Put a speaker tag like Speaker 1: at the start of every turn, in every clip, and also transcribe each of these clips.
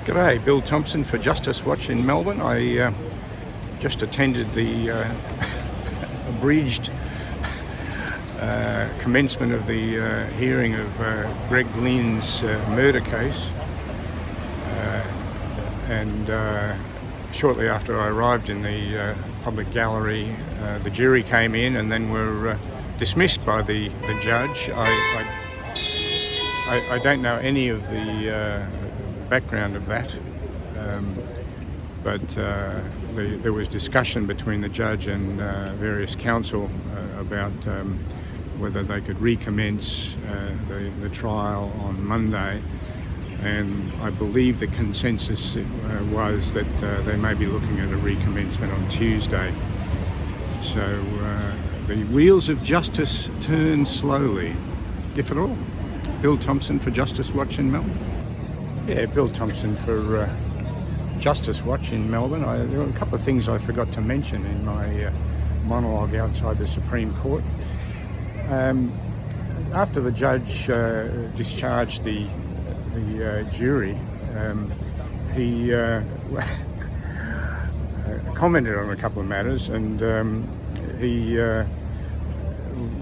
Speaker 1: G'day, Bill Thompson for Justice Watch in Melbourne. I just attended the abridged commencement of the hearing of Greg Lynn's murder case, and shortly after I arrived in the public gallery, the jury came in and then were dismissed by the judge. I don't know any of the background of that, but there was discussion between the judge and various counsel about whether they could recommence the trial on Monday, and I believe the consensus was that they may be looking at a recommencement on Tuesday. So the wheels of justice turn slowly, if at all. Bill Thompson for Justice Watch in Melbourne. Yeah, Bill Thompson for Justice Watch in Melbourne. There were a couple of things I forgot to mention in my monologue outside the Supreme Court. After the judge discharged the jury, he commented on a couple of matters, and he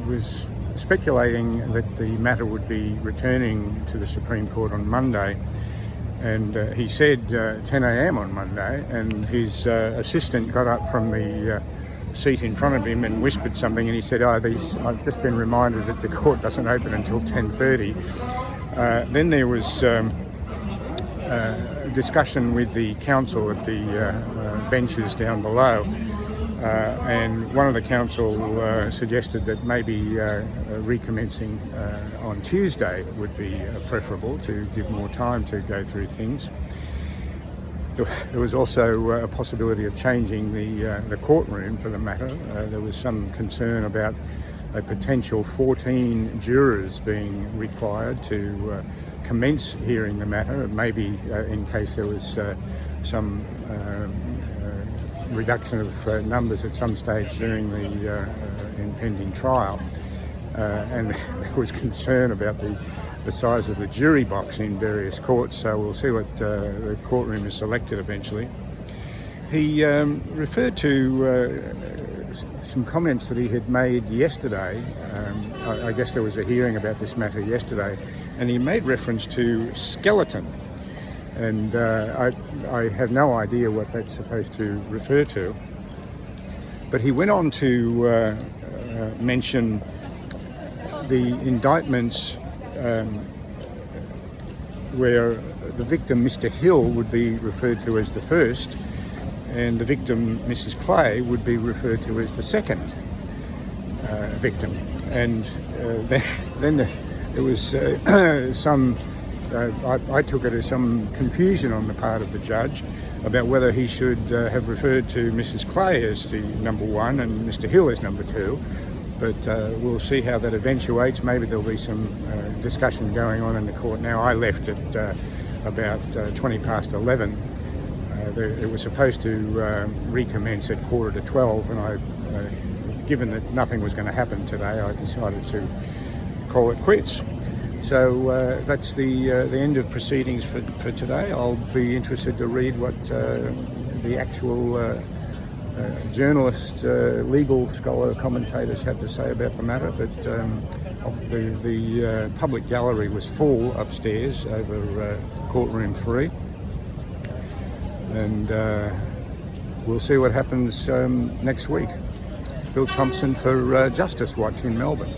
Speaker 1: was speculating that the matter would be returning to the Supreme Court on Monday. And he said 10 a.m. on Monday, and his assistant got up from the seat in front of him and whispered something, and he said, I've just been reminded that the court doesn't open until 10:30. Then there was discussion with the counsel at the benches down below, and one of the counsel suggested that maybe recommencing on Tuesday would be preferable to give more time to go through things. There was also a possibility of changing the courtroom for the matter. There was some concern about a potential 14 jurors being required to commence hearing the matter, maybe in case there was some reduction of numbers at some stage during the impending trial. And there was concern about the size of the jury box in various courts, so we'll see what the courtroom is selected eventually. He referred to some comments that he had made yesterday. I guess there was a hearing about this matter yesterday, and he made reference to skeleton. And I have no idea what that's supposed to refer to. But he went on to mention the indictments where the victim, Mr. Hill, would be referred to as the first, and the victim, Mrs. Clay, would be referred to as the second victim. And then there was some... I took it as some confusion on the part of the judge about whether he should have referred to Mrs. Clay as the number one and Mr. Hill as number two. But we'll see how that eventuates. Maybe there'll be some discussion going on in the court now. I left at about 20 past 11. It was supposed to recommence at 11:45, and given that nothing was going to happen today, I decided to call it quits. So that's the end of proceedings for today. I'll be interested to read what the actual journalist, legal scholar, commentators have to say about the matter. But the public gallery was full upstairs over courtroom 3, and we'll see what happens next week. Bill Thompson for Justice Watch in Melbourne.